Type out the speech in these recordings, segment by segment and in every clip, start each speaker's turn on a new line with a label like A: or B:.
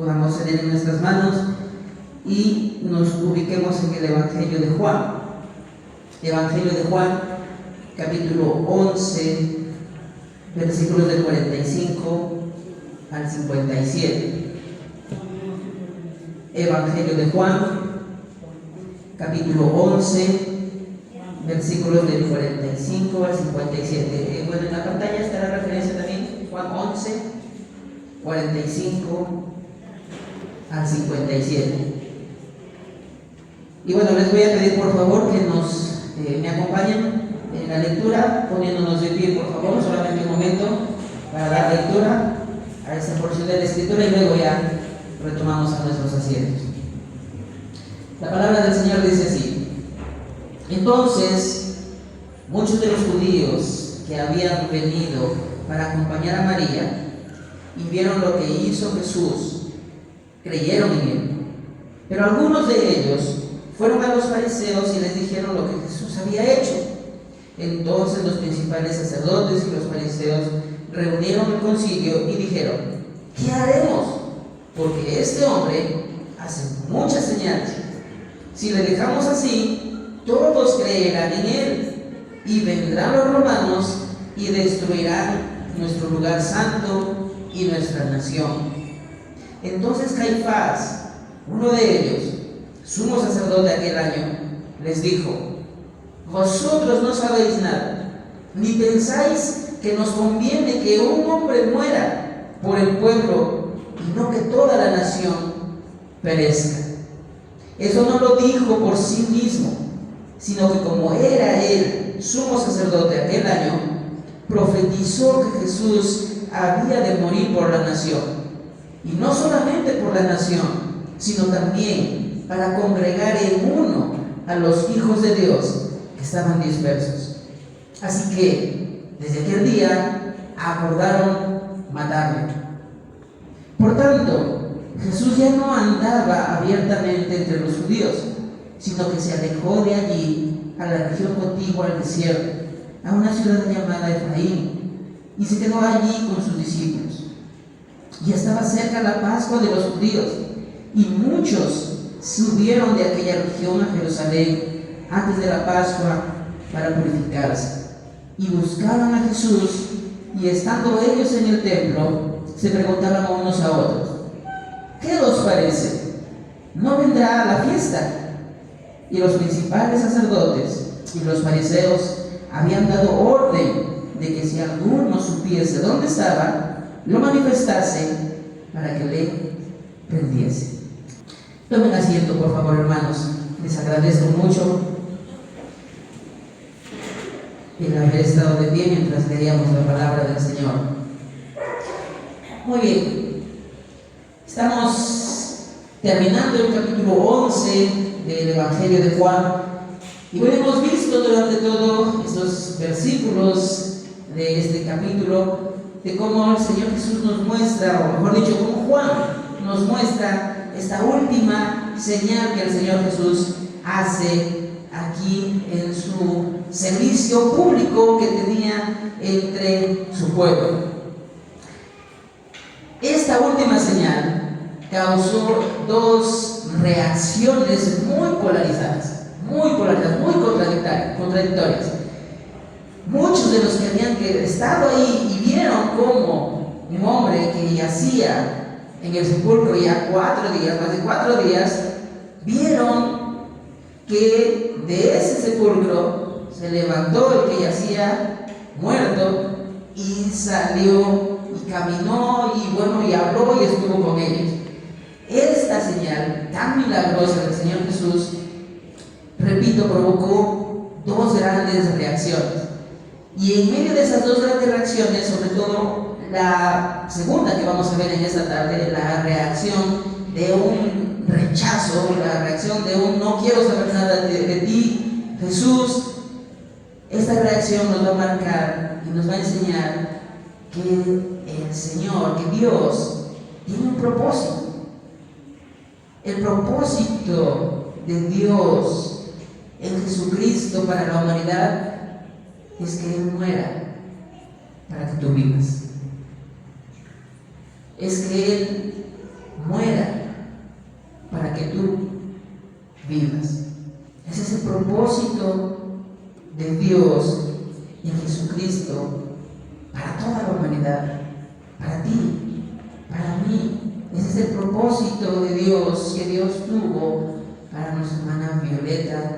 A: podamos tener en nuestras manos y nos ubiquemos en el Evangelio de Juan. Evangelio de Juan, capítulo 11, versículos del 45 al 57. Evangelio de Juan, capítulo 11, versículos del 45 al 57. Bueno, en la pantalla está la referencia también, Juan 11, 45 al 57. Y bueno, les voy a pedir por favor que me acompañen en la lectura, poniéndonos de pie, por favor, solamente un momento para dar lectura a esta porción de la Escritura y luego ya retomamos a nuestros asientos. La palabra del Señor dice así: entonces, muchos de los judíos que habían venido para acompañar a María y vieron lo que hizo Jesús, creyeron en él. Pero algunos de ellos fueron a los fariseos y les dijeron lo que Jesús había hecho. Entonces los principales sacerdotes y los fariseos reunieron el concilio y dijeron: ¿qué haremos? Porque este hombre hace muchas señales. Si le dejamos así, todos creerán en él, y vendrán los romanos y destruirán nuestro lugar santo y nuestra nación. Entonces Caifás, uno de ellos, sumo sacerdote aquel año, les dijo: vosotros no sabéis nada, ni pensáis que nos conviene que un hombre muera por el pueblo y no que toda la nación perezca. Eso no lo dijo por sí mismo, sino que como era él sumo sacerdote aquel año, profetizó que Jesús había de morir por la nación, y no solamente por la nación, sino también para congregar en uno a los hijos de Dios que estaban dispersos. Así que desde aquel día acordaron matarle. Por tanto, Jesús ya no andaba abiertamente entre los judíos, sino que se alejó de allí a la región contigua al desierto, a una ciudad llamada Efraín, y se quedó allí con sus discípulos. Y estaba cerca la Pascua de los judíos, y muchos subieron de aquella región a Jerusalén antes de la Pascua para purificarse. Y buscaban a Jesús, y estando ellos en el templo, se preguntaban unos a otros: ¿qué os parece? ¿No vendrá a la fiesta? Y los principales sacerdotes y los fariseos habían dado orden de que si alguno supiese dónde estaba, lo manifestase para que le prendiese. Tomen asiento, por favor, hermanos. Les agradezco mucho el haber estado de pie mientras leíamos la palabra del Señor. Muy bien, estamos terminando el capítulo 11 del Evangelio de Juan, y bueno, hemos visto durante todos estos versículos de este capítulo de cómo el Señor Jesús nos muestra, o mejor dicho, cómo Juan nos muestra esta última señal que el Señor Jesús hace aquí en su servicio público que tenía entre su pueblo. Esta última señal causó dos reacciones muy polarizadas, muy contradictorias. Muchos de los que habían estado ahí y vieron cómo un hombre que yacía en el sepulcro ya más de 4 días, vieron que de ese sepulcro se levantó el que yacía muerto y salió y caminó y habló y estuvo con ellos. Esta señal tan milagrosa del Señor Jesús, repito, provocó dos grandes reacciones. Y en medio de esas dos grandes reacciones, sobre todo la segunda que vamos a ver en esta tarde, la reacción de un rechazo, la reacción de un no quiero saber nada de ti, Jesús, esta reacción nos va a marcar y nos va a enseñar que el Señor, que Dios, tiene un propósito. El propósito de Dios en Jesucristo para la humanidad es que Él muera para que tú vivas. Es que Él muera para que tú vivas. Ese es el propósito de Dios en Jesucristo para toda la humanidad, para ti, para mí. Ese es el propósito de Dios que Dios tuvo para nuestra hermana Violeta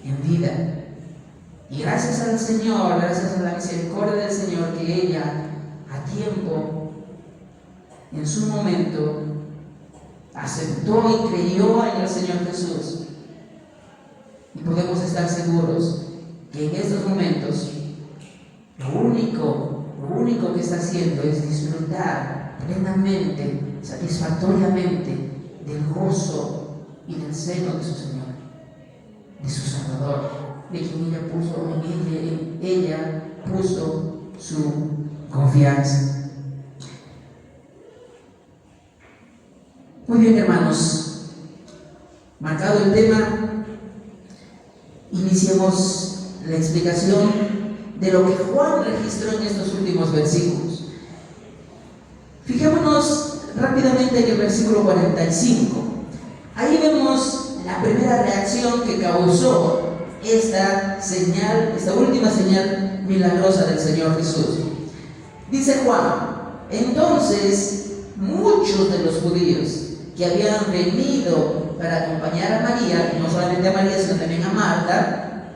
A: en vida. Y gracias al Señor, gracias a la misericordia del Señor, que ella a tiempo, en su momento, aceptó y creyó en el Señor Jesús. Y podemos estar seguros que en estos momentos lo único que está haciendo es disfrutar plenamente, satisfactoriamente del gozo y del seno de su Señor, de su Salvador, de quien ella puso su confianza. Muy bien, hermanos, marcado el tema, iniciemos la explicación de lo que Juan registró en estos últimos versículos. Fijémonos rápidamente en el versículo 45. Ahí vemos la primera reacción que causó esta última señal milagrosa del Señor Jesús. Dice Juan: entonces muchos de los judíos que habían venido para acompañar a María, y no solamente a María, sino también a Marta,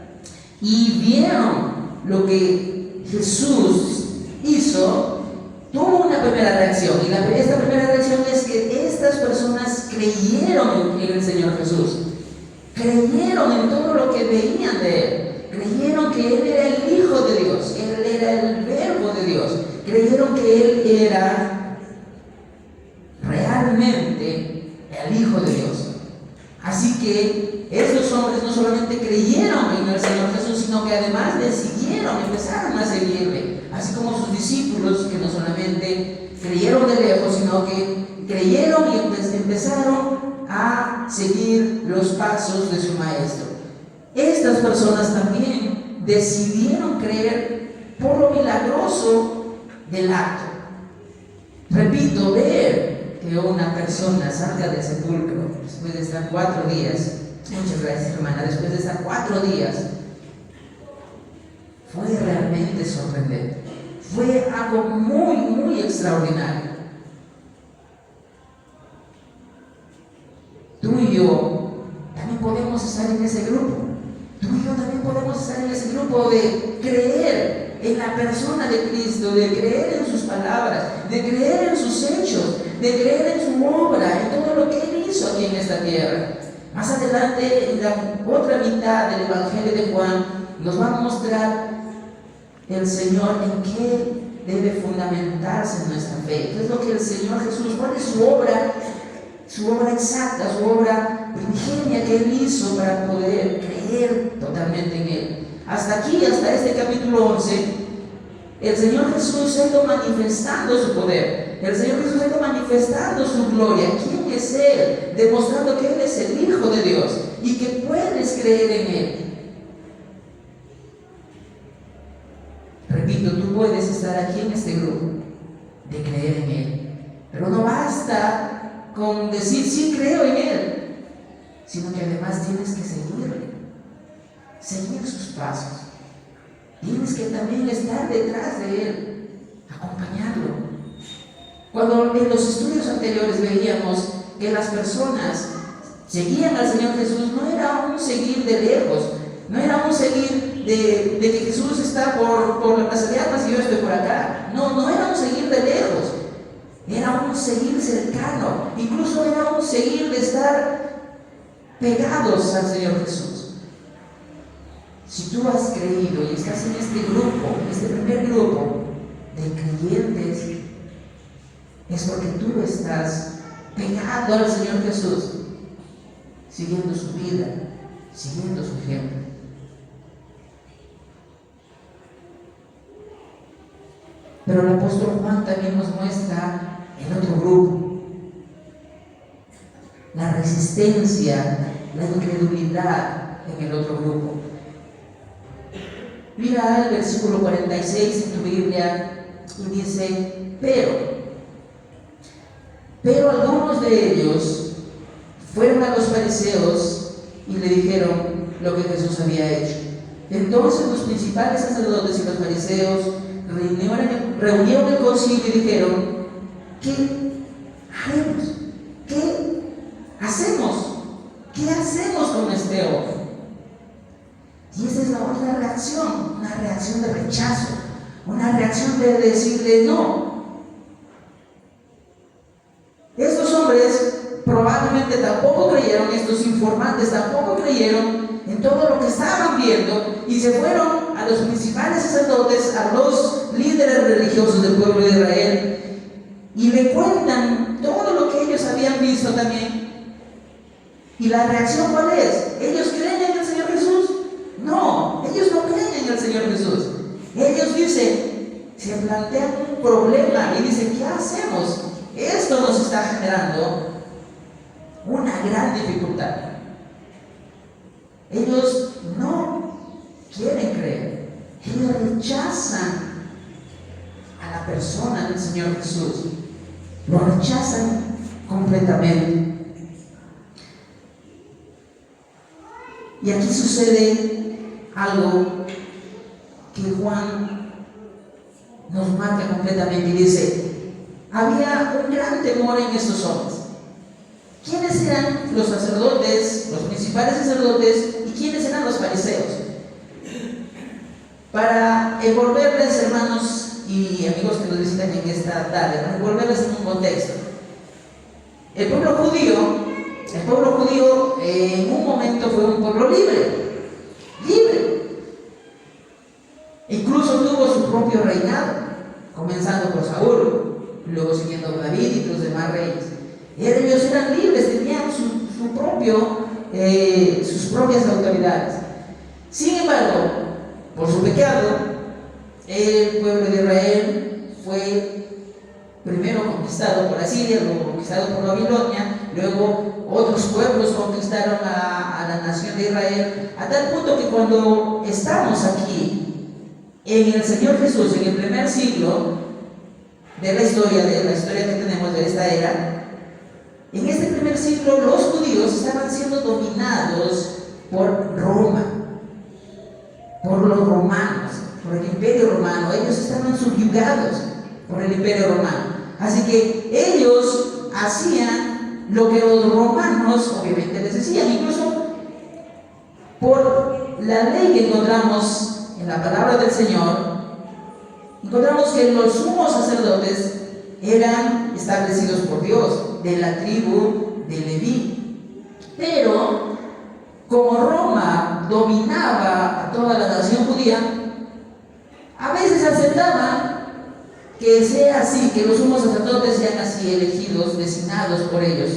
A: y vieron lo que Jesús hizo, tuvo una primera reacción. Y esta primera reacción es que estas personas creyeron en el Señor Jesús, creyeron en todo lo que veían de Él, creyeron que Él era el Hijo de Dios, que Él era el Verbo de Dios, creyeron que Él era realmente el Hijo de Dios. Así que estos hombres no solamente creyeron en el Señor Jesús, sino que además le siguieron, empezaron a seguirle, así como sus discípulos, que no solamente creyeron de lejos, sino que creyeron y empezaron a seguir los pasos de su maestro. Estas personas también decidieron creer por lo milagroso del acto. Repito, ver que una persona salga del sepulcro después de estar 4 días, muchas gracias, hermana, después de estar 4 días, fue realmente sorprendente, fue algo muy, muy extraordinario. Tú y yo también podemos estar en ese grupo. Tú y yo también podemos estar en ese grupo de creer en la persona de Cristo, de creer en sus palabras, de creer en sus hechos, de creer en su obra, en todo lo que Él hizo aquí en esta tierra. Más adelante, en la otra mitad del Evangelio de Juan, nos va a mostrar el Señor en qué debe fundamentarse nuestra fe. ¿Qué es lo que el Señor Jesús, cuál es su obra exacta, su obra primigenia que Él hizo para poder creer totalmente en Él? Hasta aquí, hasta este capítulo 11, el Señor Jesús ha ido manifestando su poder. El Señor Jesús ha ido manifestando su gloria. ¿Quién es Él? Demostrando que Él es el Hijo de Dios y que puedes creer en Él. Repito, tú puedes estar aquí en este grupo de creer en Él. Pero no basta con decir sí creo en Él, sino que además tienes que seguirle, seguir sus pasos. Tienes que también estar detrás de Él, acompañarlo. Cuando en los estudios anteriores veíamos que las personas seguían al Señor Jesús, no era un seguir de lejos, no era un seguir de que Jesús está por la plaza de armas y yo estoy por acá. No era un seguir de lejos, era un seguir cercano, incluso era un seguir de estar pegados al Señor Jesús. Si tú has creído y estás en este grupo, en este primer grupo de creyentes, es porque tú estás pegado al Señor Jesús, siguiendo su vida, siguiendo su ejemplo. Pero el apóstol Juan también nos muestra el otro grupo, la resistencia, la incredulidad en el otro grupo. Mira el versículo 46 en tu Biblia y dice: pero Pero algunos de ellos fueron a los fariseos y le dijeron lo que Jesús había hecho. Entonces los principales sacerdotes y los fariseos reunieron el concilio y dijeron: ¿qué haremos? ¿Qué hacemos? ¿Qué hacemos con este hombre? Y esa es la otra reacción, una reacción de rechazo, una reacción de decirle no. Estos hombres probablemente tampoco creyeron, estos informantes tampoco creyeron en todo lo que estaban viendo, y se fueron a los principales sacerdotes, a los líderes religiosos del pueblo de Israel, y le cuentan todo lo que ellos habían visto también. ¿Y la reacción cuál es? ¿Ellos creen en el Señor Jesús? No, ellos no creen en el Señor Jesús. Ellos dicen, se plantean un problema y dicen: ¿qué hacemos? Esto nos está generando una gran dificultad. Ellos no quieren creer, ellos rechazan a la persona del Señor Jesús, lo rechazan completamente. Y aquí sucede algo que Juan nos marca completamente y dice: había un gran temor en estos hombres. ¿Quiénes eran los sacerdotes, los principales sacerdotes, y quiénes eran los fariseos? Para envolverles, hermanos y amigos que nos visitan en esta tarde, para envolverles en un contexto. El pueblo judío en un momento fue un pueblo libre. Incluso tuvo su propio reinado, comenzando por Saúl, luego siguiendo por David y los demás reyes. Ellos eran libres, tenían sus propias autoridades. Sin embargo, por su pecado, el pueblo de Israel fue primero conquistado por Asiria, luego conquistado por Babilonia, luego otros pueblos conquistaron a la nación de Israel, a tal punto que cuando estamos aquí en el Señor Jesús, en el primer siglo de la historia que tenemos de esta era, en este primer siglo los judíos estaban siendo dominados por Roma, por los romanos, por el imperio romano. Ellos estaban subyugados por el imperio romano. Así que ellos hacían lo que los romanos obviamente les decían. Incluso por la ley que encontramos en la palabra del Señor, encontramos que los sumos sacerdotes eran establecidos por Dios, de la tribu de Leví. Pero como Roma dominaba a toda la nación judía, a veces aceptaban que sea así, que los sumos sacerdotes sean así elegidos, designados por ellos.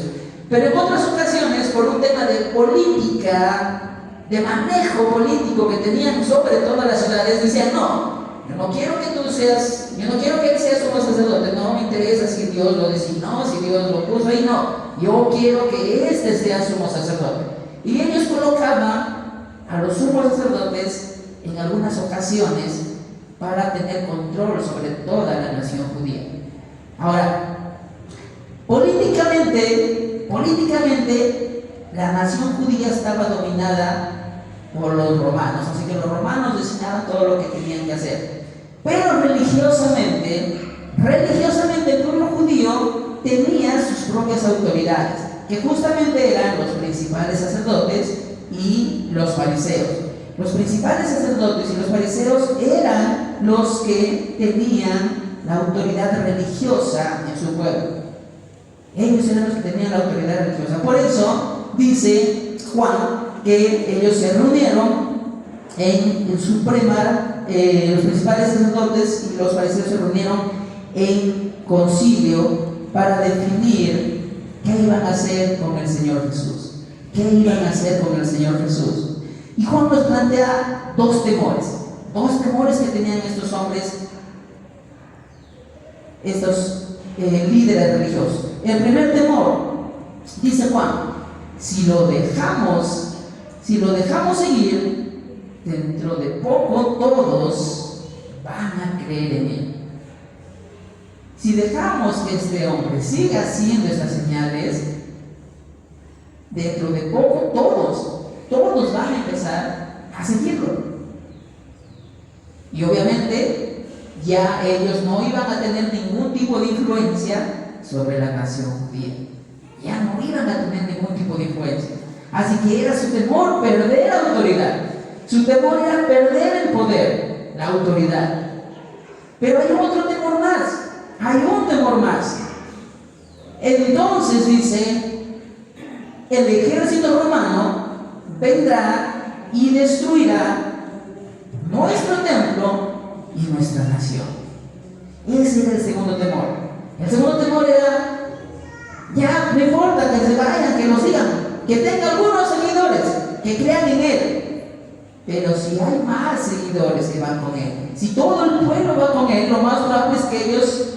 A: Pero en otras ocasiones, por un tema de política, de manejo político que tenían sobre todas las ciudades, decían: no, yo no quiero que él sea sumo sacerdote, no me interesa si Dios lo designó, si Dios lo puso ahí, no, yo quiero que este sea sumo sacerdote. Y ellos colocaban a los sumos sacerdotes en algunas ocasiones para tener control sobre toda la nación judía. Ahora, políticamente, la nación judía estaba dominada por los romanos, así que los romanos designaban todo lo que tenían que hacer. Pero religiosamente el pueblo judío tenía sus propias autoridades, que justamente eran los principales sacerdotes y los fariseos. Los principales sacerdotes y los fariseos eran los que tenían la autoridad religiosa en su pueblo. Ellos eran los que tenían la autoridad religiosa. Por eso dice Juan que ellos se reunieron en Suprema, los principales sacerdotes y los fariseos se reunieron en concilio para definir qué iban a hacer con el Señor Jesús. Y Juan nos plantea dos temores que tenían estos hombres, estos líderes religiosos. El primer temor, dice Juan: si lo dejamos seguir, dentro de poco todos van a creer en él. si dejamos que este hombre siga haciendo esas señales, dentro de poco todos van a empezar a seguirlo. Y obviamente ya ellos no iban a tener ningún tipo de influencia sobre la nación judía. Ya no iban a tener ningún tipo de influencia. Así que era su temor perder la autoridad. Su temor era perder el poder, la autoridad. Pero hay otro temor más. Hay un temor más. Entonces dice, el ejército romano vendrá y destruirá nuestro templo y nuestra nación. Ese era el segundo temor. El segundo temor era, ya no importa que se vayan, que lo sigan, que tenga algunos seguidores, que crean en él. Pero si hay más seguidores que van con él, si todo el pueblo va con él, lo más probable es que ellos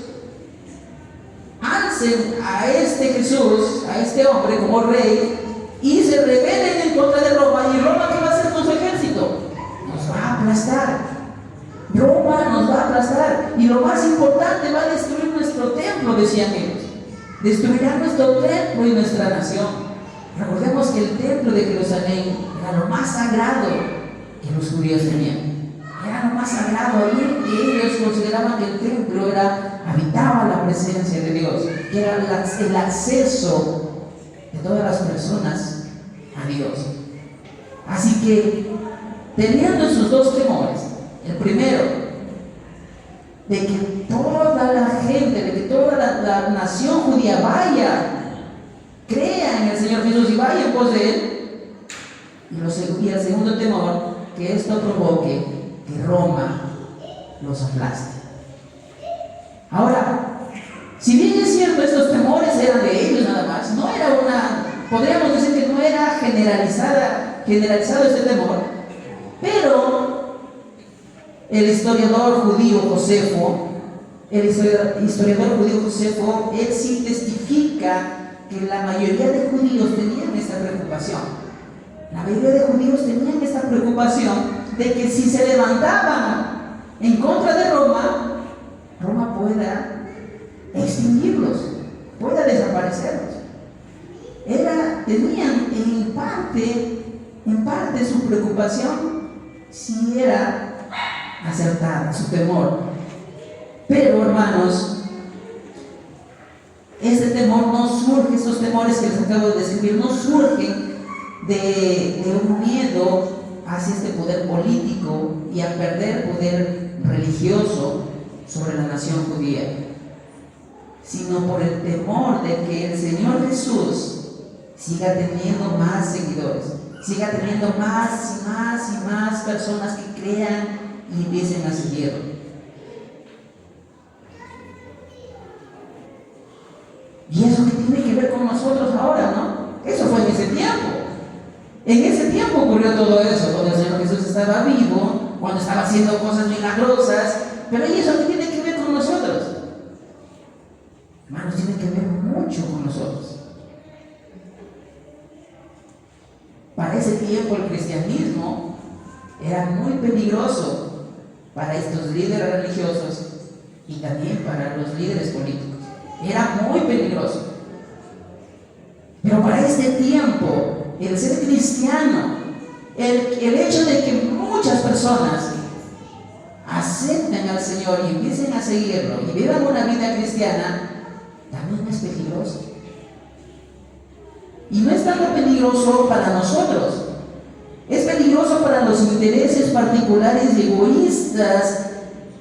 A: alcen a este Jesús, a este hombre como rey, y se rebelen en contra de Roma. ¿Y Roma qué va a hacer con su ejército? Nos va a aplastar. Roma nos va a aplastar. Y lo más importante, va a destruir nuestro templo, decían ellos. Destruirá nuestro templo y nuestra nación. Recordemos que el templo de Jerusalén era lo más sagrado que los judíos tenían. Era lo más sagrado. Ahí ellos consideraban que el templo habitaba la presencia de Dios, que era el acceso de todas las personas a Dios. Así que, teniendo esos dos temores, el primero, de que toda la gente, de que toda la nación judía crea en el Señor Jesús y vaya en pos de Él, y el segundo temor, que esto provoque que Roma los aplaste. Ahora, si bien es cierto, estos temores eran de ellos nada más, no era podríamos decir que no era generalizado este temor, pero el historiador judío Josefo, él sí testifica que la mayoría de judíos tenían esta preocupación. La mayoría de judíos tenían esta preocupación de que si se levantaban en contra de Roma pueda extinguirlos, pueda desaparecerlos. Tenían en parte su preocupación, si era acertada, su temor. Pero hermanos, este temor no surge, estos temores que les acabo de describir, no surgen de un miedo hacia este poder político y a perder poder religioso sobre la nación judía, sino por el temor de que el Señor Jesús siga teniendo más seguidores, siga teniendo más y más y más personas que crean y empiecen a seguirlo. Y eso que tiene que ver con nosotros ahora, ¿no? Eso fue en ese tiempo. En ese tiempo ocurrió todo eso, cuando el Señor Jesús estaba vivo, cuando estaba haciendo cosas milagrosas. Pero ¿y eso qué tiene que ver con nosotros? Hermanos, tiene que ver mucho con nosotros. Para ese tiempo el cristianismo era muy peligroso para estos líderes religiosos y también para los líderes políticos. Era muy peligroso. Pero para este tiempo, el ser cristiano, el hecho de que muchas personas acepten al Señor y empiecen a seguirlo y vivan una vida cristiana, también es peligroso. Y no es tanto peligroso para nosotros, es peligroso para los intereses particulares y egoístas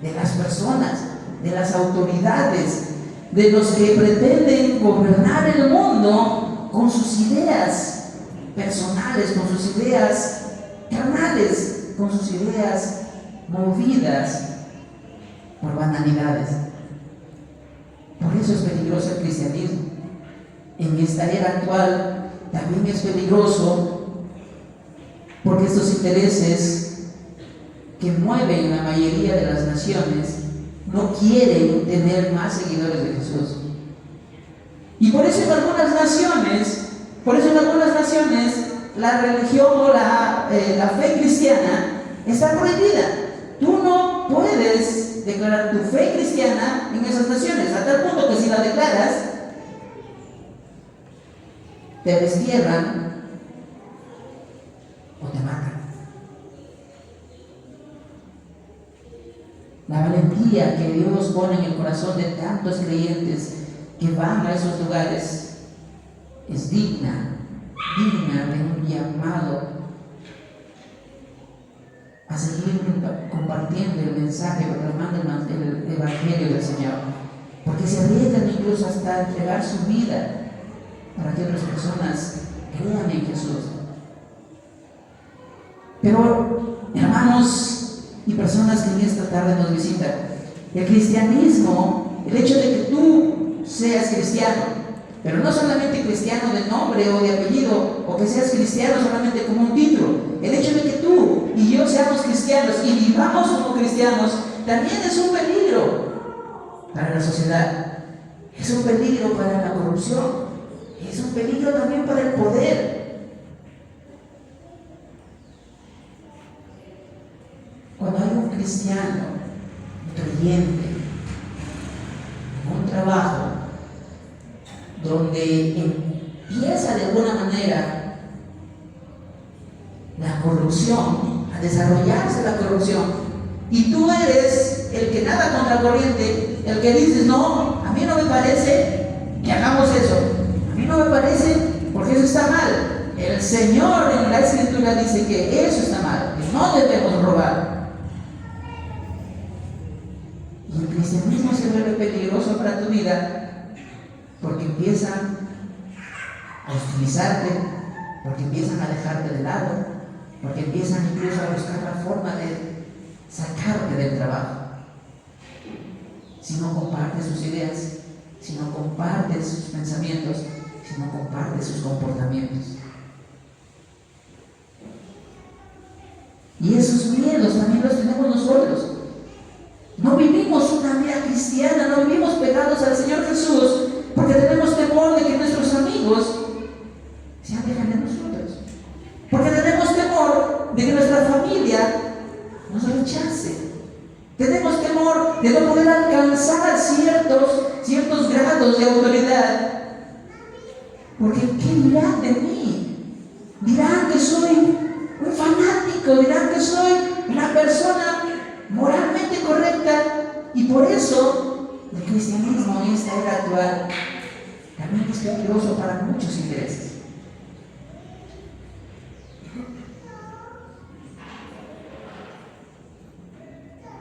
A: de las personas, de las autoridades, de los que pretenden gobernar el mundo con sus ideas personales, con sus ideas carnales, con sus ideas movidas por banalidades. Por eso es peligroso el cristianismo. En esta era actual también es peligroso, porque estos intereses que mueven la mayoría de las naciones no quieren tener más seguidores de Jesús. Y por eso en algunas naciones la religión o la fe cristiana está prohibida. Tú no puedes declarar tu fe cristiana en esas naciones, a tal punto que si la declaras, te destierran o te matan. La valentía que Dios pone en el corazón de tantos creyentes que van a esos lugares es digna de un llamado a seguir compartiendo el mensaje, proclamando el evangelio del Señor, porque se arriesgan incluso hasta entregar su vida para que otras personas crean en Jesús. Pero, hermanos y personas que en esta tarde nos visitan, el cristianismo, el hecho de que tú seas cristiano, pero no solamente cristiano de nombre o de apellido, o que seas cristiano solamente como un título, el hecho de que tú y yo seamos cristianos y vivamos como cristianos, también es un peligro para la sociedad, es un peligro para la corrupción, es un peligro también para el poder. Cuando hay un cristiano, un creyente, en un trabajo, donde empieza de alguna manera la corrupción, a desarrollarse la corrupción, y tú eres el que nada contra corriente, el que dices, no, a mí no me parece que hagamos eso, a mí no me parece porque eso está mal. El Señor en la Escritura dice que eso está mal, que no debemos robar. Y el cristianismo se vuelve peligroso para tu vida porque empiezan a hostilizarte, porque empiezan a dejarte de lado, porque empiezan incluso a buscar la forma de sacarte del trabajo. Si no compartes sus ideas, si no compartes sus pensamientos, si no compartes sus comportamientos. Y esos miedos también los tenemos nosotros. No vivimos una vida cristiana, no vivimos pegados al Señor Jesús, porque tenemos temor de que nuestros amigos se alejen de nosotros, porque tenemos temor de que nuestra familia nos rechace, tenemos temor de no poder alcanzar ciertos grados de autoridad, porque ¿qué dirán de mí? Dirán que soy un fanático, dirán que soy una persona moralmente correcta, y por eso el cristianismo en esta era actual también es peligroso para muchos intereses.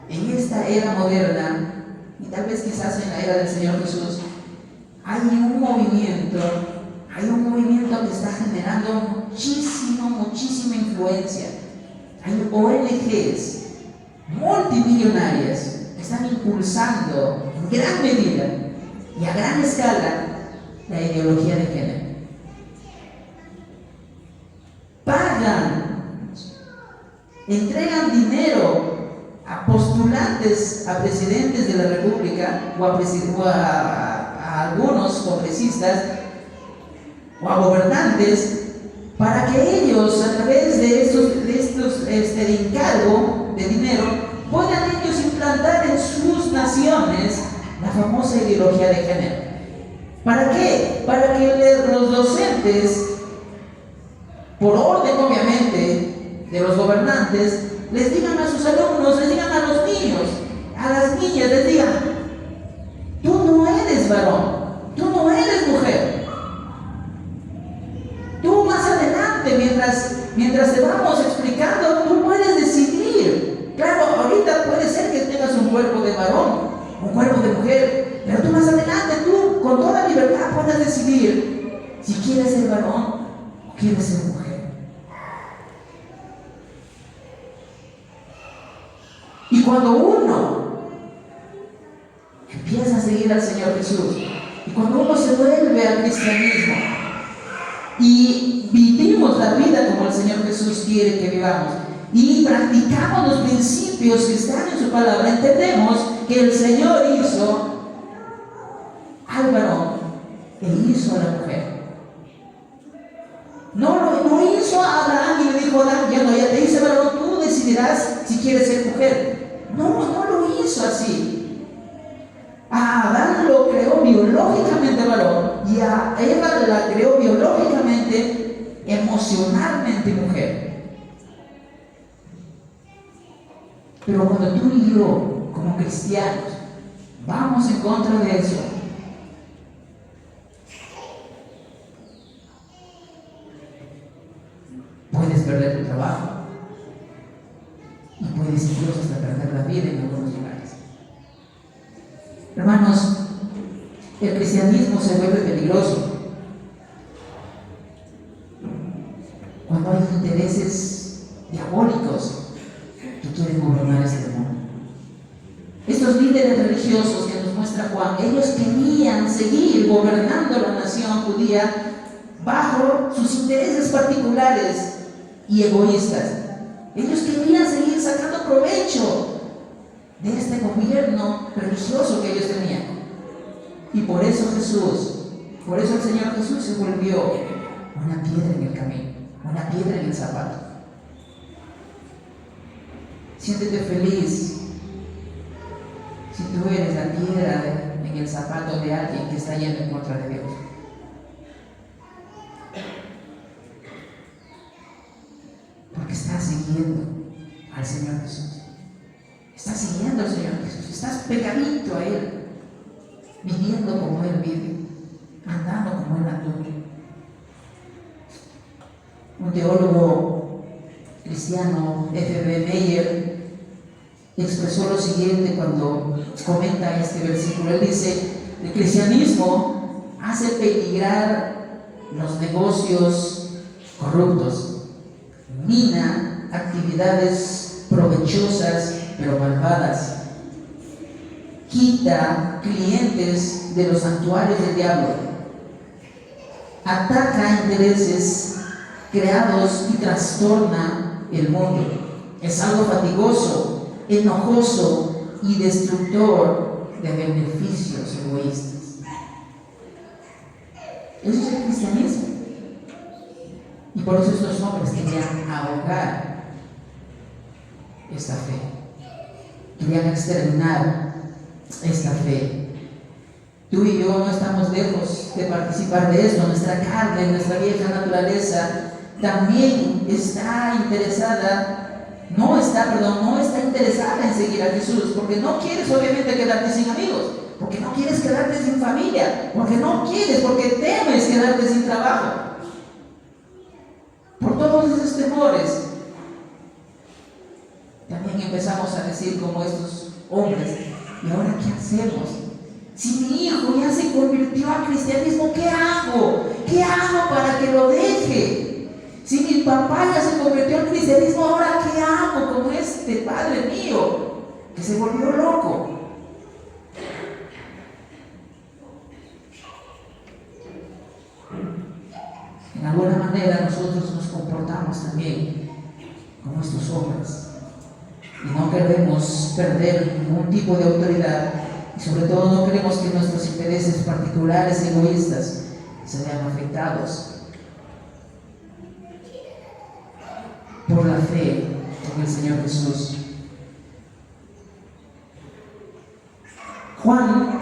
A: En esta era moderna, y tal vez quizás en la era del Señor Jesús, hay un movimiento que está generando muchísima influencia. Hay ONGs multimillonarias que están impulsando en gran medida y a gran escala la ideología de género. Pagan, entregan dinero a postulantes a presidentes de la República o a algunos congresistas o a gobernantes para que ellos, a través de estos encargo de dinero, puedan ellos implantar en sus naciones la famosa ideología de género. ¿Para qué? Para que los docentes, por orden obviamente de los gobernantes, les digan a sus alumnos, les digan a los niños, a las niñas, les digan: tú no eres varón, tú no eres mujer. Tú más adelante, mientras te vamos explicando, tú puedes decidir. Claro, ahorita puede ser que tengas un cuerpo de varón, un cuerpo de mujer, pero tú más adelante, tú con toda libertad puedes decidir si quieres ser varón o quieres ser mujer. Y cuando uno empieza a seguir al Señor Jesús, y cuando uno se vuelve al cristianismo y vivimos la vida como el Señor Jesús quiere que vivamos, y practicamos los principios que están en su palabra, entendemos que el Señor hizo al varón e hizo a la mujer. No hizo a Adán y le dijo a Adán: ya te hice varón, tú decidirás si quieres ser mujer. No lo hizo así. A Adán lo creó biológicamente varón y a Eva la creó biológicamente, emocionalmente mujer. Pero cuando tú y yo, como cristianos, vamos en contra de eso, puedes perder tu trabajo y puedes incluso hasta perder la vida en algunos lugares. Hermanos, el cristianismo se vuelve peligroso cuando hay intereses diabólicos que quieren gobernar este mundo. Estos líderes religiosos que nos muestra Juan, ellos querían seguir gobernando la nación judía bajo sus intereses particulares y egoístas. Ellos querían seguir sacando provecho de este gobierno religioso que ellos tenían. Y por eso el Señor Jesús se volvió una piedra en el camino, una piedra en el zapato. Siéntete feliz si tú eres la piedra en el zapato de alguien que está yendo en contra de Dios. Porque estás siguiendo al Señor Jesús. Estás siguiendo al Señor Jesús. Estás pegadito a Él, viviendo como Él vive, andando como Él andó. Un teólogo cristiano, F.B. Meyer, expresó lo siguiente cuando comenta este versículo. Él dice: el cristianismo hace peligrar los negocios corruptos, mina actividades provechosas pero malvadas, quita clientes de los santuarios del diablo, ataca intereses creados y trastorna el mundo. Es algo fatigoso, enojoso y destructor de beneficios egoístas. Eso es el cristianismo. Y por eso estos hombres querían ahogar esta fe, querían exterminar esta fe. Tú y yo no estamos lejos de participar de esto. Nuestra carne, nuestra vieja naturaleza también está interesada, no está interesada en seguir a Jesús, porque no quieres obviamente quedarte sin amigos, porque no quieres quedarte sin familia, porque temes quedarte sin trabajo. Por todos esos temores, también empezamos a decir como estos hombres: ¿y ahora qué hacemos? Si mi hijo ya se convirtió al cristianismo, ¿qué hago? ¿Qué hago para que lo deje? Si mi papá ya se convirtió al cristianismo, ¿ahora qué hago con este padre mío que se volvió loco? En alguna manera nosotros nos comportamos también como estos hombres y no queremos perder ningún tipo de autoridad, y sobre todo no queremos que nuestros intereses particulares y egoístas se vean afectados por la fe en el Señor Jesús. Juan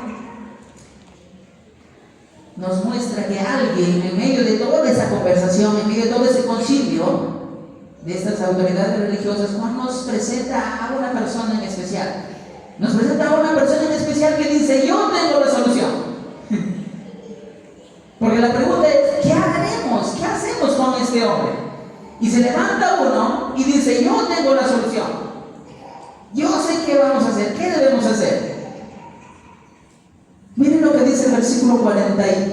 A: nos muestra que alguien, en medio de toda esa conversación, en medio de todo ese concilio de estas autoridades religiosas, Juan nos presenta a una persona en especial. Nos presenta a una persona en especial que dice: yo tengo la solución. Porque la pregunta es: ¿qué haremos? ¿Qué hacemos con este hombre? Y se levanta uno y dice: yo tengo la solución. Yo sé qué vamos a hacer. ¿Qué debemos hacer? Miren lo que dice el versículo 48.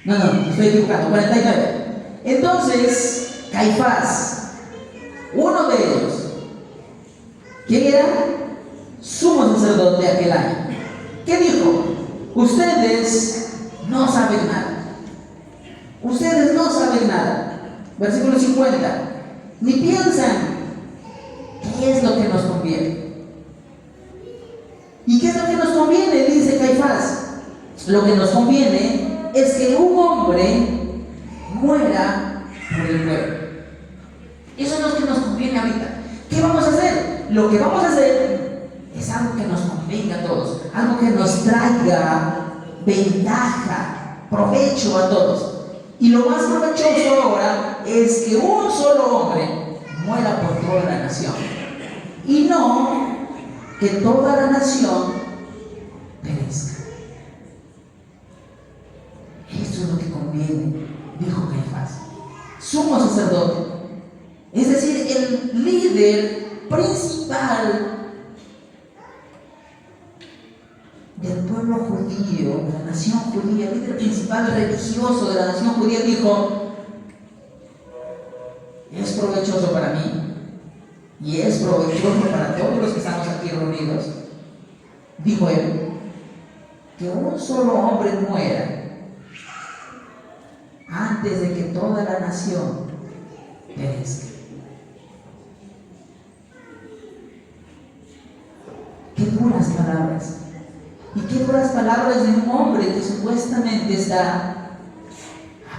A: No, estoy equivocando, 49. Entonces, Caifás, uno de ellos, ¿quién era? Sumo sacerdote de aquel año, ¿qué dijo? Ustedes no saben nada. Ustedes no saben nada. Versículo 50. Ni piensan qué es lo que nos conviene. ¿Y qué es lo que nos conviene? Dice Caifás. Lo que nos conviene es que un hombre muera por el pueblo. Eso es lo que nos conviene ahorita. ¿Qué vamos a hacer? Lo que vamos a hacer es algo que nos convenga a todos, algo que nos traiga ventaja, provecho a todos. Y lo más provechoso ahora es que un solo hombre muera por toda la nación, y no que toda la nación perezca. Eso es lo que conviene, dijo Caifás, sumo sacerdote, es decir, el líder principal del pueblo judío, de la nación judía, el líder principal religioso de la nación judía, dijo: es provechoso para mí y es provechoso para todos los que estamos aquí reunidos, dijo él, que un solo hombre muera antes de que toda la nación perezca. Qué duras palabras. Y qué duras palabras de un hombre que supuestamente está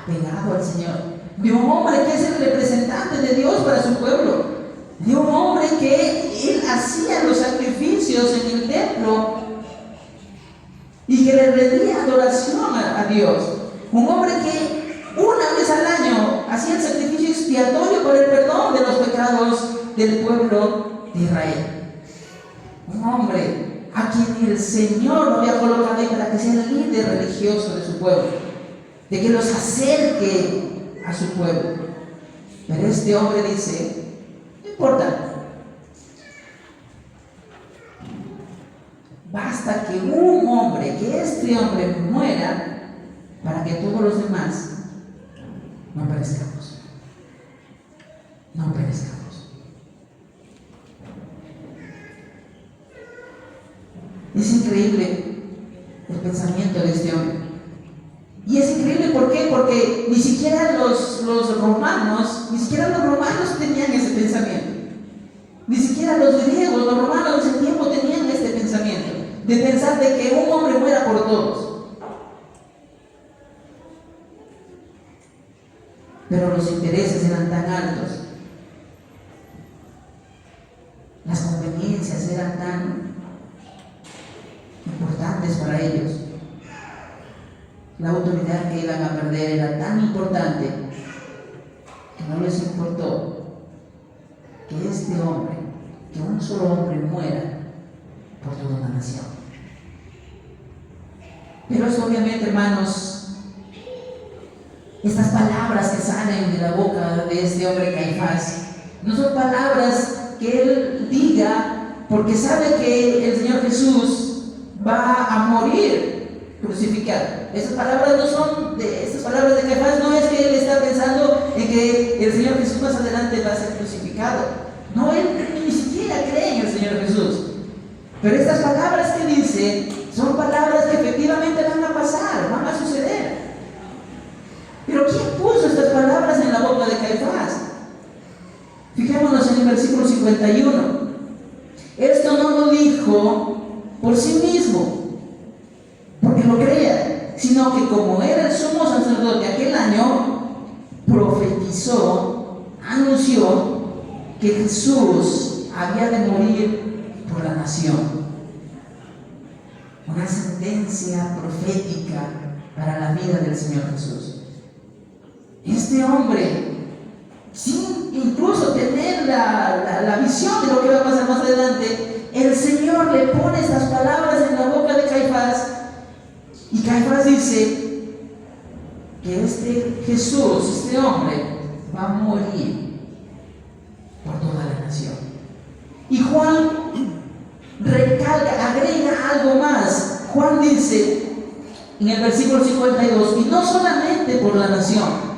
A: apegado al Señor, de un hombre que es el representante de Dios para su pueblo, de un hombre que él hacía los sacrificios en el templo y que le rendía adoración a Dios, un hombre que una vez al año hacía el sacrificio expiatorio por el perdón de los pecados del pueblo de Israel, un hombre a quien el Señor lo había colocado ahí para que sea el líder religioso de su pueblo, de que los acerque a su pueblo. Pero este hombre dice: no importa, basta que un hombre, que este hombre muera para que todos los demás no perezcamos. No perezcamos. Es increíble el pensamiento de este hombre. Y es increíble, ¿por qué? Porque ni siquiera los romanos tenían ese pensamiento. Ni siquiera los griegos, los romanos de ese tiempo tenían este pensamiento, de pensar de que un hombre muera por todos. Pero los intereses eran tan altos, las conveniencias eran tan importantes para ellos, la autoridad que iban a perder era tan importante que no les importó que este hombre, que un solo hombre muera por toda una nación. Pero eso, obviamente, hermanos, estas palabras que salen de la boca de este hombre Caifás no son palabras que él diga porque sabe que el Señor Jesús va a morir crucificado. Estas palabras de Caifás no es que él está pensando en que el Señor Jesús más adelante va a ser crucificado. No, él ni siquiera cree en el Señor Jesús. Pero estas palabras que dice son palabras que efectivamente van a pasar, van a suceder. Pero ¿quién puso estas palabras en la boca de Caifás? Fijémonos en el versículo 51. Esto no lo dijo por sí mismo, porque lo creía, sino que como era el sumo sacerdote aquel año, profetizó, anunció que Jesús había de morir por la nación. Una sentencia profética para la vida del Señor Jesús. Este hombre, sin incluso tener la visión de lo que va a pasar más adelante, el Señor le pone estas palabras en la boca de Caifás, y Caifás dice que este Jesús, este hombre, va a morir por toda la nación. Y Juan recalca, agrega algo más. Juan dice en el versículo 52: y no solamente por la nación,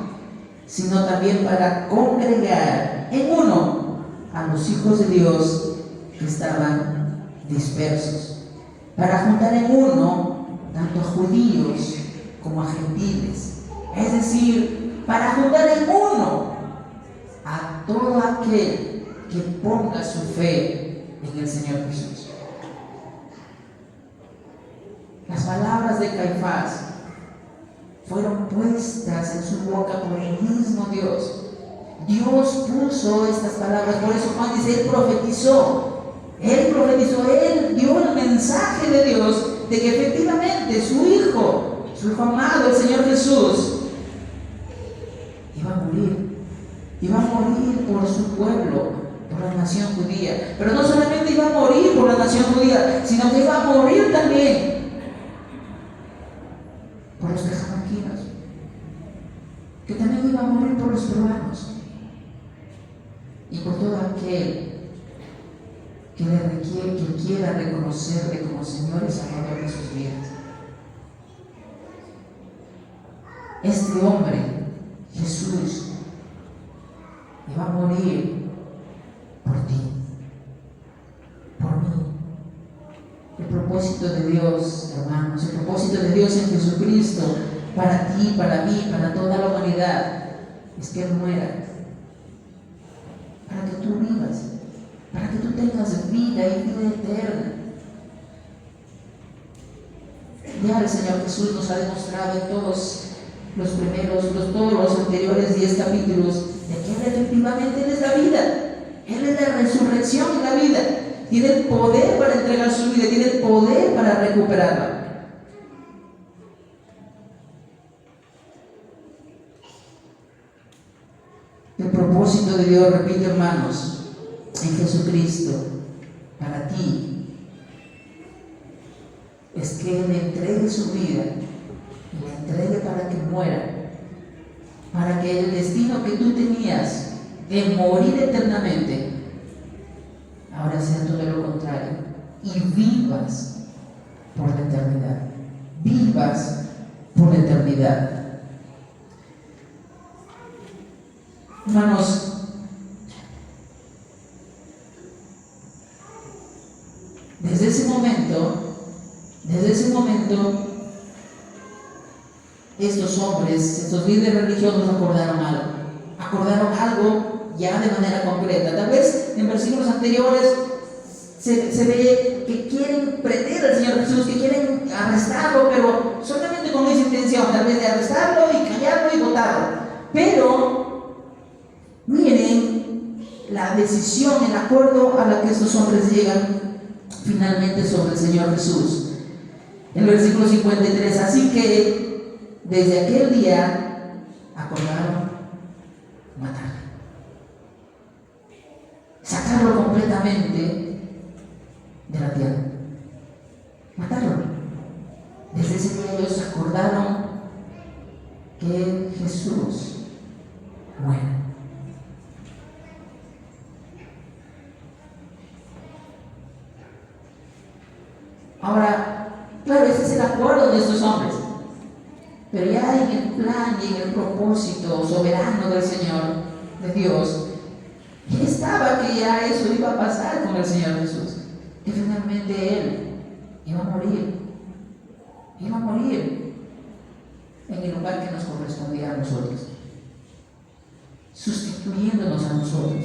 A: sino también para congregar en uno a los hijos de Dios que estaban dispersos, para juntar en uno tanto a judíos como a gentiles, es decir, para juntar en uno a todo aquel que ponga su fe en el Señor Jesús. Las palabras de Caifás fueron puestas en su boca por el mismo Dios, Dios puso estas palabras, por eso Juan dice, Él profetizó, Él dio el mensaje de Dios de que efectivamente su Hijo amado, el Señor Jesús, iba a morir por su pueblo, por la nación judía. Pero no solamente iba a morir por la nación judía, sino que iba a morir también por los tejalonquinos, que también iba a morir por los peruanos y por todo aquel que quiera reconocerle como Señor y Salvador de sus vidas. Este hombre, Jesús, iba a morir por ti, por mí. El propósito de Dios, hermanos, el propósito de Dios en Jesucristo, para ti, para mí, para toda la humanidad, es que Él muera, para que tú vivas, para que tú tengas vida y vida eterna. Ya el Señor Jesús nos ha demostrado en todos los anteriores 10 capítulos, de que Él efectivamente Él es la vida, Él es la resurrección y la vida. Tiene el poder para entregar su vida, tiene el poder para recuperarla. El propósito de Dios, repito, hermanos, en Jesucristo, para ti, es que Él entregue su vida y la entregue para que muera, para que el destino que tú tenías de morir eternamente ahora sea todo lo contrario y vivas por la eternidad. Vivas por la eternidad. Hermanos, desde ese momento, estos hombres, estos líderes religiosos acordaron algo ya de manera concreta. Tal vez en versículos anteriores se ve que quieren prender al Señor Jesús, que quieren arrestarlo, pero solamente con esa intención, tal vez de arrestarlo y callarlo y botarlo. Pero miren la decisión, el acuerdo a la que estos hombres llegan finalmente sobre el Señor Jesús. En el versículo 53, así que desde aquel día acordaron matarlo, sacarlo completamente de la tierra, matarlo. Desde ese día ellos acordaron que Jesús muere. Ahora, claro, ese es el acuerdo de estos hombres, pero ya en el plan y en el propósito soberano del Señor, de Dios, ya estaba que ya eso iba a pasar con el Señor Jesús, que finalmente Él iba a morir en el lugar que nos correspondía a nosotros, sustituyéndonos a nosotros.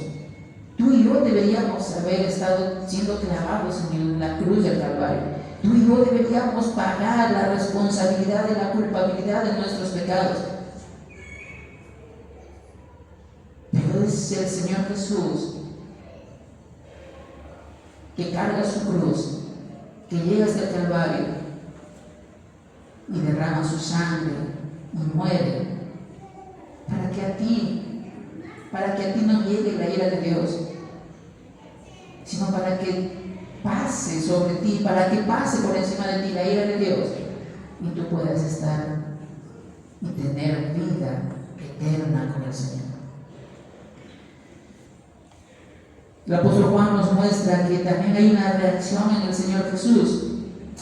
A: Tú y yo deberíamos haber estado siendo clavados en la cruz del Calvario. Tú y yo deberíamos pagar la responsabilidad de la culpabilidad de nuestros pecados. Pero es el Señor Jesús que carga su cruz, que llega hasta el Calvario y derrama su sangre y muere para que a ti no llegue la ira de Dios, sino para que pase sobre ti, para que pase por encima de ti la ira de Dios y tú puedas estar y tener vida eterna con el Señor. El apóstol Juan nos muestra que también hay una reacción en el Señor Jesús.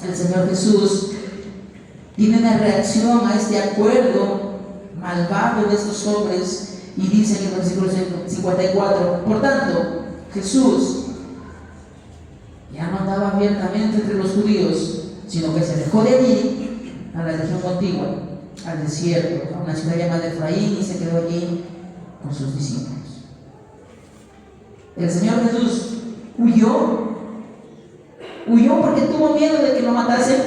A: El Señor Jesús tiene una reacción a este acuerdo malvado de estos hombres y dice en el versículo 54, por tanto, Jesús ya no andaba abiertamente entre los judíos, sino que se alejó de allí a la región contigua, al desierto, a una ciudad llamada Efraín, y se quedó allí con sus discípulos. El Señor Jesús huyó porque tuvo miedo de que lo matasen.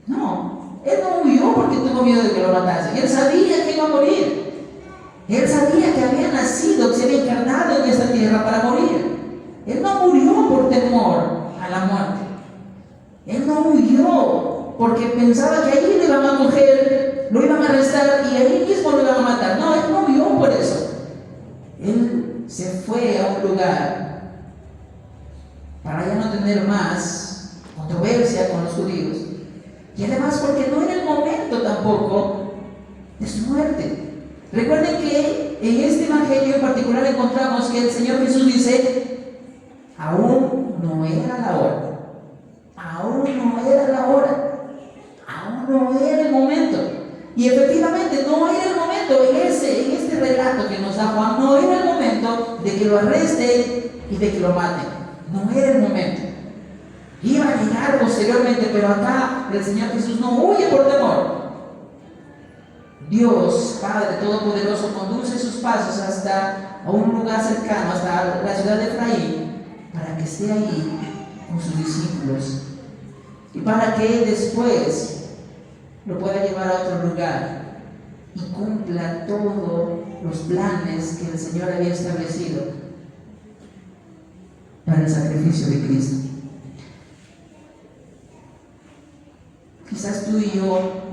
A: No, Él no huyó porque tuvo miedo de que lo matasen. Él sabía que iba a morir. Él sabía que había nacido, que se había encarnado en esta tierra para morir. Él no murió por temor a la muerte. Él no huyó porque pensaba que ahí lo iban a coger, lo iban a arrestar y ahí mismo lo iban a matar. No, él no huyó por eso. Él se fue a un lugar para ya no tener más controversia con los judíos. Y además porque no era el momento tampoco de su muerte. Recuerden que en este evangelio en particular encontramos que el Señor Jesús dice: aún no era la hora. Aún no era la hora, aún no era el momento. Y efectivamente no era el momento. En este relato que nos da Juan, no era el momento de que lo arresten y de que lo maten. No era el momento. Iba a llegar posteriormente, pero acá el Señor Jesús no huye por temor. Dios, Padre Todopoderoso, conduce sus pasos hasta a un lugar cercano, hasta la ciudad de Efraín, para que esté ahí con sus discípulos y para que Él después lo pueda llevar a otro lugar y cumpla todos los planes que el Señor había establecido para el sacrificio de Cristo. Quizás tú y yo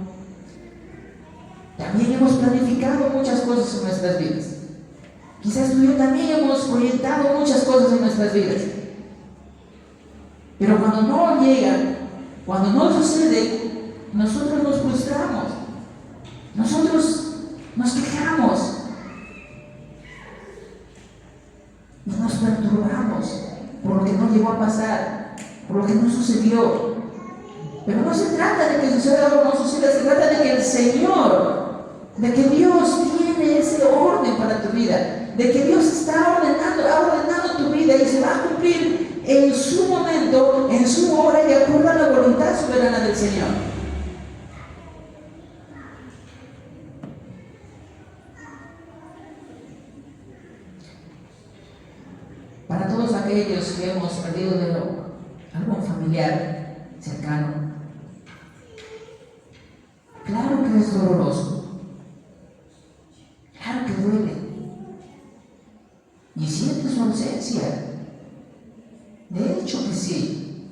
A: también hemos planificado muchas cosas en nuestras vidas. Quizás tú y yo también hemos proyectado muchas cosas en nuestras vidas. Pero cuando no llegan, cuando no sucede, nosotros nos frustramos, nosotros nos quejamos y nos perturbamos por lo que no llegó a pasar, por lo que no sucedió. Pero no se trata de que suceda o no suceda, se trata de que el Señor, de que Dios tiene ese orden para tu vida, de que Dios ha ordenado tu vida y se va a cumplir en su momento, en su hora y de acuerdo a la voluntad soberana del Señor. Para todos aquellos que hemos perdido de algún familiar cercano, claro que es doloroso, claro que duele, y sientes su ausencia. De hecho que sí.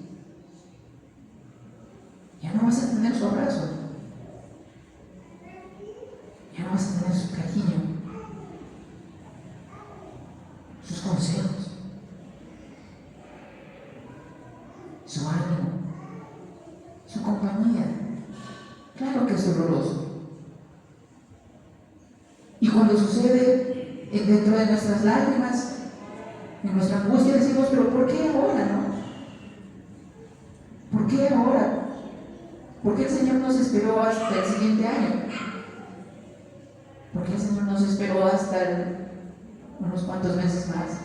A: Ya no vas a tener su abrazo, ya no vas a tener su cariño, sus consejos, su ánimo, su compañía. Claro que es doloroso. Y cuando sucede dentro de nuestras lágrimas, en nuestra angustia, decimos: pero ¿por qué ahora, no? ¿Por qué ahora? ¿Por qué el Señor nos esperó hasta el siguiente año? ¿Por qué el Señor nos esperó hasta unos cuantos meses más?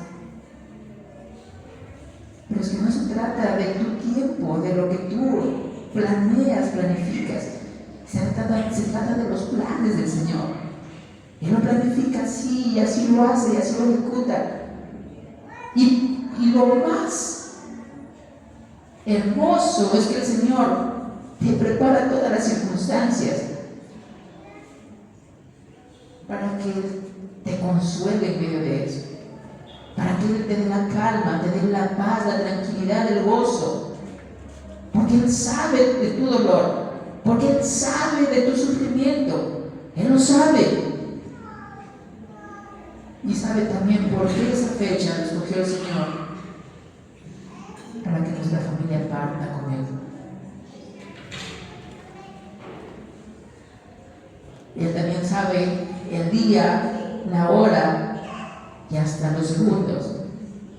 A: Pero es que no se trata de tu tiempo, de lo que tú planificas. Se trata de los planes del Señor. Él lo planifica así, y así lo hace, y así lo ejecuta. Y lo más hermoso es que el Señor te prepara todas las circunstancias para que te consuele en medio de eso, para que Él te dé la calma, te dé la paz, la tranquilidad, el gozo, porque Él sabe de tu dolor, porque Él sabe de tu sufrimiento. Él lo sabe. Y sabe también por qué esa fecha la escogió el Señor, para que nuestra familia parta con Él. Él también sabe el día, la hora y hasta los segundos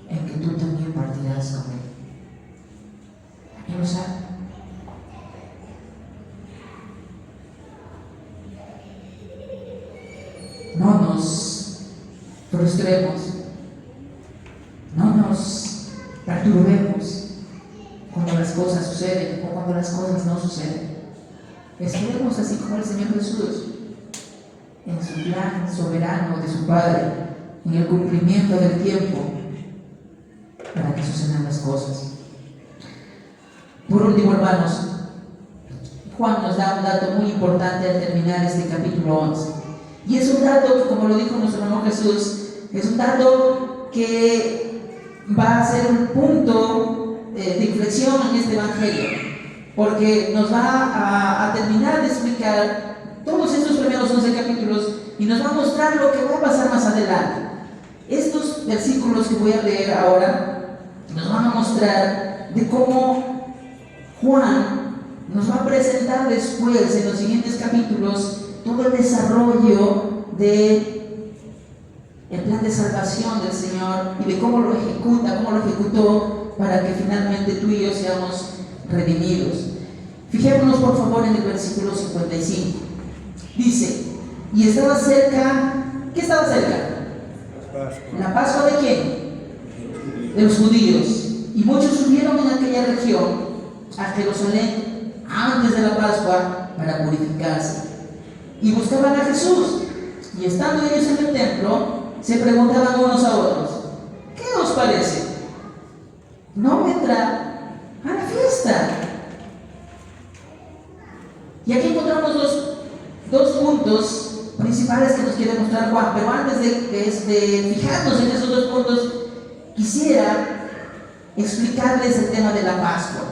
A: en que tú también partirás con Él. Él lo sabe. No nos frustremos, no nos perturbemos cuando las cosas suceden o cuando las cosas no suceden. Esperemos así como el Señor Jesús, en su plan soberano de su Padre, en el cumplimiento del tiempo, para que sucedan las cosas. Por último, hermanos, Juan nos da un dato muy importante al terminar este capítulo 11. Y es un dato que, como lo dijo nuestro hermano Jesús, es un dato que va a ser un punto de inflexión en este evangelio, porque nos va a terminar de explicar todos estos primeros 11 capítulos y nos va a mostrar lo que va a pasar más adelante. Estos versículos que voy a leer ahora nos van a mostrar de cómo Juan nos va a presentar después, en los siguientes capítulos, todo el desarrollo del plan de salvación del Señor y de cómo lo ejecuta, cómo lo ejecutó para que finalmente tú y yo seamos redimidos. Fijémonos por favor en el versículo 55. Dice, y estaba cerca, ¿qué estaba cerca? ¿La Pascua de quién? De los judíos. Y muchos subieron en aquella región a Jerusalén antes de la Pascua para purificarse. Y buscaban a Jesús. Y estando ellos en el templo, se preguntaban unos a otros, ¿qué os parece? ¿No vendrá a la fiesta? Y aquí encontramos dos puntos principales que nos quiere mostrar Juan, pero antes de fijarnos en esos dos puntos, quisiera explicarles el tema de la Pascua.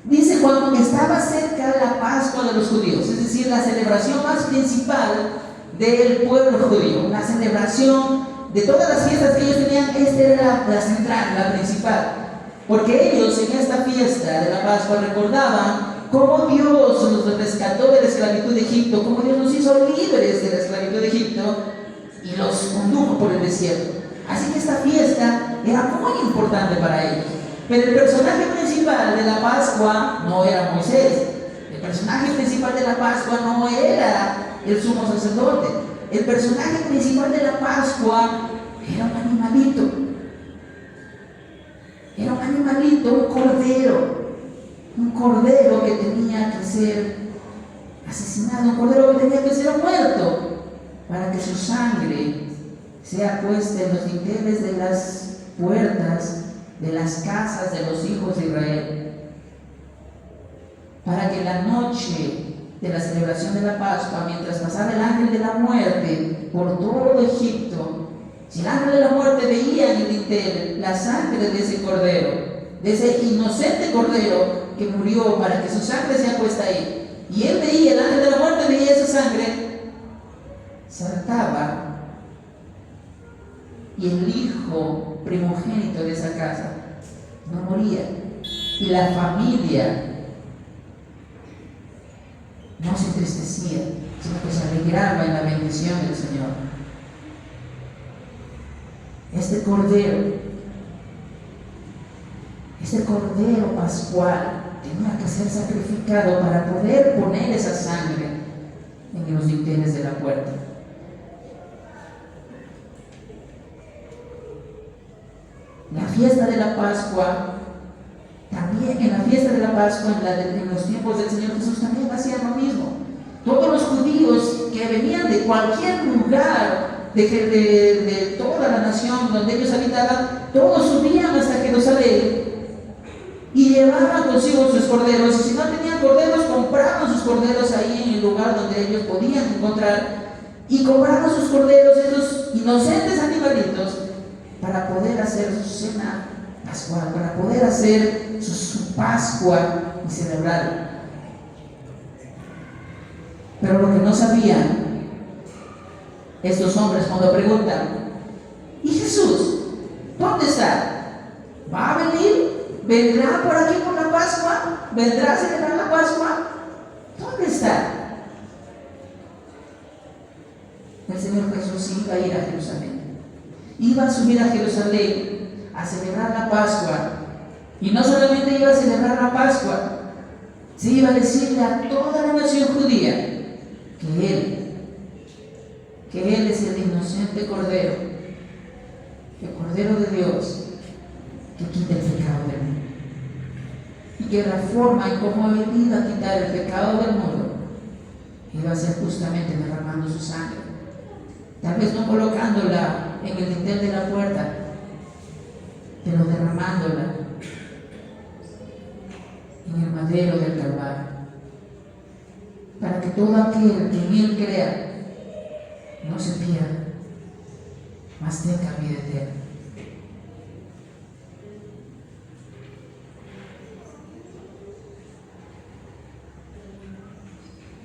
A: Dice Juan que estaba cerca la Pascua de los judíos, es decir, la celebración más principal del pueblo judío, la celebración de todas las fiestas que ellos tenían. Esta era la central, la principal, porque ellos en esta fiesta de la Pascua recordaban cómo Dios nos rescató de la esclavitud de Egipto, cómo Dios nos hizo libres de la esclavitud de Egipto y los condujo por el desierto. Así que esta fiesta era muy importante para ellos. Pero el personaje principal de la Pascua no era Moisés. El personaje principal de la Pascua no era el sumo sacerdote. El personaje principal de la Pascua era un animalito. Era un animalito, un cordero. Un cordero que tenía que ser asesinado, un cordero que tenía que ser muerto, para que su sangre sea puesta en los dinteles de las puertas de las casas de los hijos de Israel, para que la noche de la celebración de la Pascua, mientras pasaba el ángel de la muerte por todo Egipto, si el ángel de la muerte veía en el dintel la sangre de ese cordero, de ese inocente cordero que murió para que su sangre sea puesta ahí, y él veía, el ángel de la muerte veía esa sangre, saltaba, y el hijo primogénito de esa casa no moría, y la familia no se entristecía, sino que se alegraba en la bendición del Señor. Este cordero pascual tenía que ser sacrificado para poder poner esa sangre en los dinteles de la puerta. La fiesta de la Pascua, también en la fiesta de la Pascua, en los tiempos del Señor Jesús, también hacían lo mismo. Todos los judíos que venían de cualquier lugar, de toda la nación donde ellos habitaban, todos subían hasta Jerusalén y llevaban consigo sus corderos, y si no tenían corderos, compraban sus corderos ahí en el lugar donde ellos podían encontrar, y compraban sus corderos, esos inocentes animalitos, para poder hacer su cena pascual, para poder hacer su Pascua y celebrarla. Pero lo que no sabían estos hombres cuando preguntan, ¿y Jesús? ¿Dónde está? ¿Va a venir? ¿Vendrá por aquí por la Pascua? ¿Vendrá a celebrar la Pascua? ¿Dónde está? El Señor Jesús iba a ir a Jerusalén. Iba a subir a Jerusalén a celebrar la Pascua. Y no solamente iba a celebrar la Pascua, se iba a decirle a toda la nación judía que Él es el inocente Cordero, el Cordero de Dios, que quita el pecado del mundo. Y que la forma en cómo Él iba a quitar el pecado del mundo iba a ser justamente derramando su sangre. Tal vez no colocándola en el dintel de la puerta, pero derramándola en el madero del Calvario, para que todo aquel que en Él crea no se pierda, mas tenga vida eterna.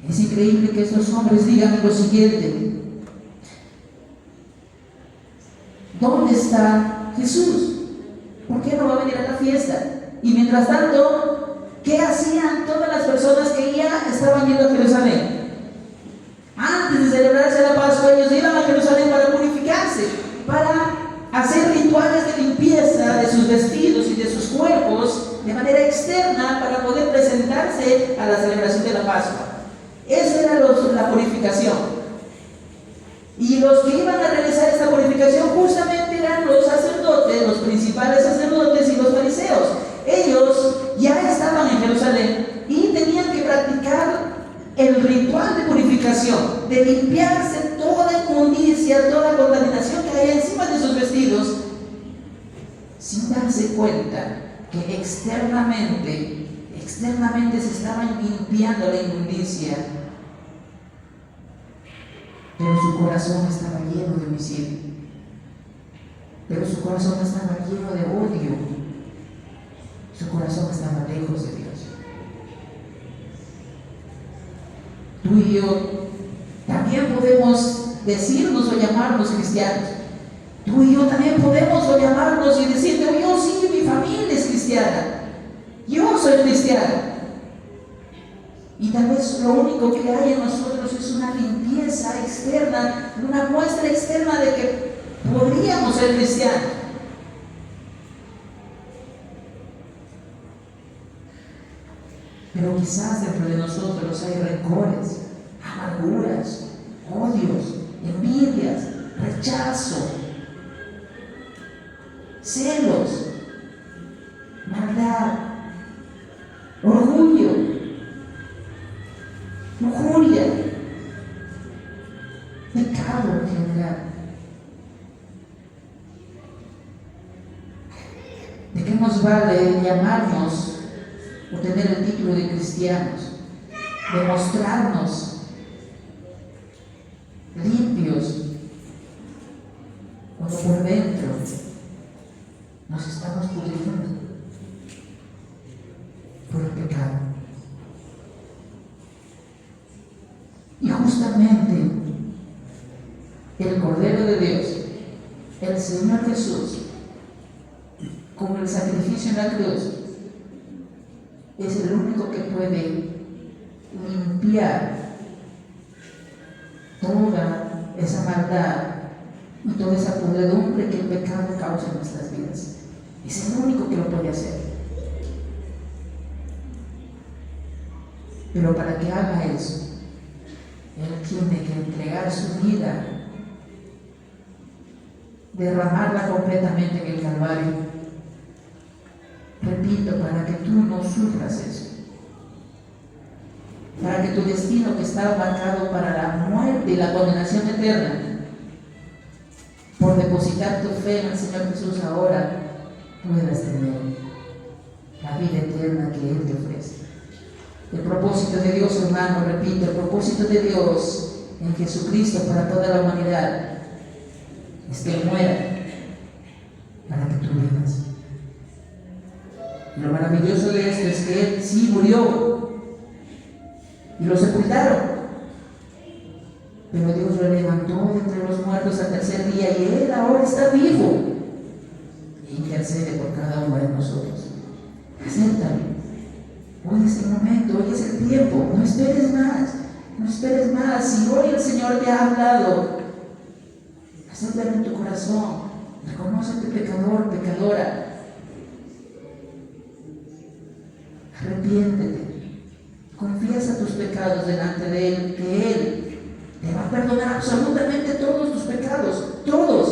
A: Es increíble que estos hombres digan lo siguiente: ¿dónde está Jesús? ¿Por qué no va a venir a la fiesta? Y mientras tanto, ¿qué hacían todas las personas que ya estaban yendo a Jerusalén? Antes de celebrarse la Pascua, ellos iban a Jerusalén para purificarse, para hacer rituales de limpieza de sus vestidos y de sus cuerpos de manera externa para poder presentarse a la celebración de la Pascua. Esa era la purificación. Y los que iban a realizar esta purificación justamente eran los sacerdotes, los principales sacerdotes y los fariseos. Ellos ya estaban en Jerusalén y tenían que practicar el ritual de purificación, de limpiarse toda inmundicia, toda contaminación que hay encima de sus vestidos, sin darse cuenta que externamente se estaban limpiando la inmundicia, pero su corazón estaba lleno de homicidio, pero su corazón estaba lleno de odio, su corazón estaba lejos de Dios. Tú y yo también podemos decirnos o llamarnos cristianos. Tú y yo también podemos o llamarnos y decirte: oh, yo sí, mi familia es cristiana, yo soy cristiano. Y tal vez lo único que hay en nosotros es una limpieza externa, una muestra externa de que podríamos ser cristianos. Pero quizás dentro de nosotros hay rencores, amarguras, odios, envidias, rechazo, celos, maldad, orgullo, lujuria, pecado en general. ¿De qué nos vale llamarnos o tener el título de cristianos, demostrarnos limpios, cuando por dentro nos estamos pudriendo por el pecado? Y justamente el Cordero de Dios, el Señor Jesús, con el sacrificio en la cruz, es el único que puede limpiar toda esa maldad y toda esa podredumbre que el pecado causa en nuestras vidas. Es el único que lo puede hacer. Pero para que haga eso, Él tiene que entregar su vida, derramarla completamente en el Calvario. Repito, para que tú no sufras eso, para que tu destino, que estaba marcado para la muerte y la condenación eterna, por depositar tu fe en el Señor Jesús ahora, puedas tener la vida eterna que Él te ofrece. El propósito de Dios, hermano, repito, el propósito de Dios en Jesucristo para toda la humanidad es que Él muera para que tú vivas. Y lo maravilloso de esto es que Él sí murió y lo sepultaron, pero Dios lo levantó de entre los muertos al tercer día y Él ahora está vivo e intercede por cada uno de nosotros. Acéptalo. Hoy es el momento, hoy es el tiempo. No esperes más, no esperes más. Si hoy el Señor te ha hablado, acéptalo en tu corazón. Reconócete pecador, pecadora. Arrepiéntete, confiesa tus pecados delante de Él, que Él te va a perdonar absolutamente todos tus pecados, todos.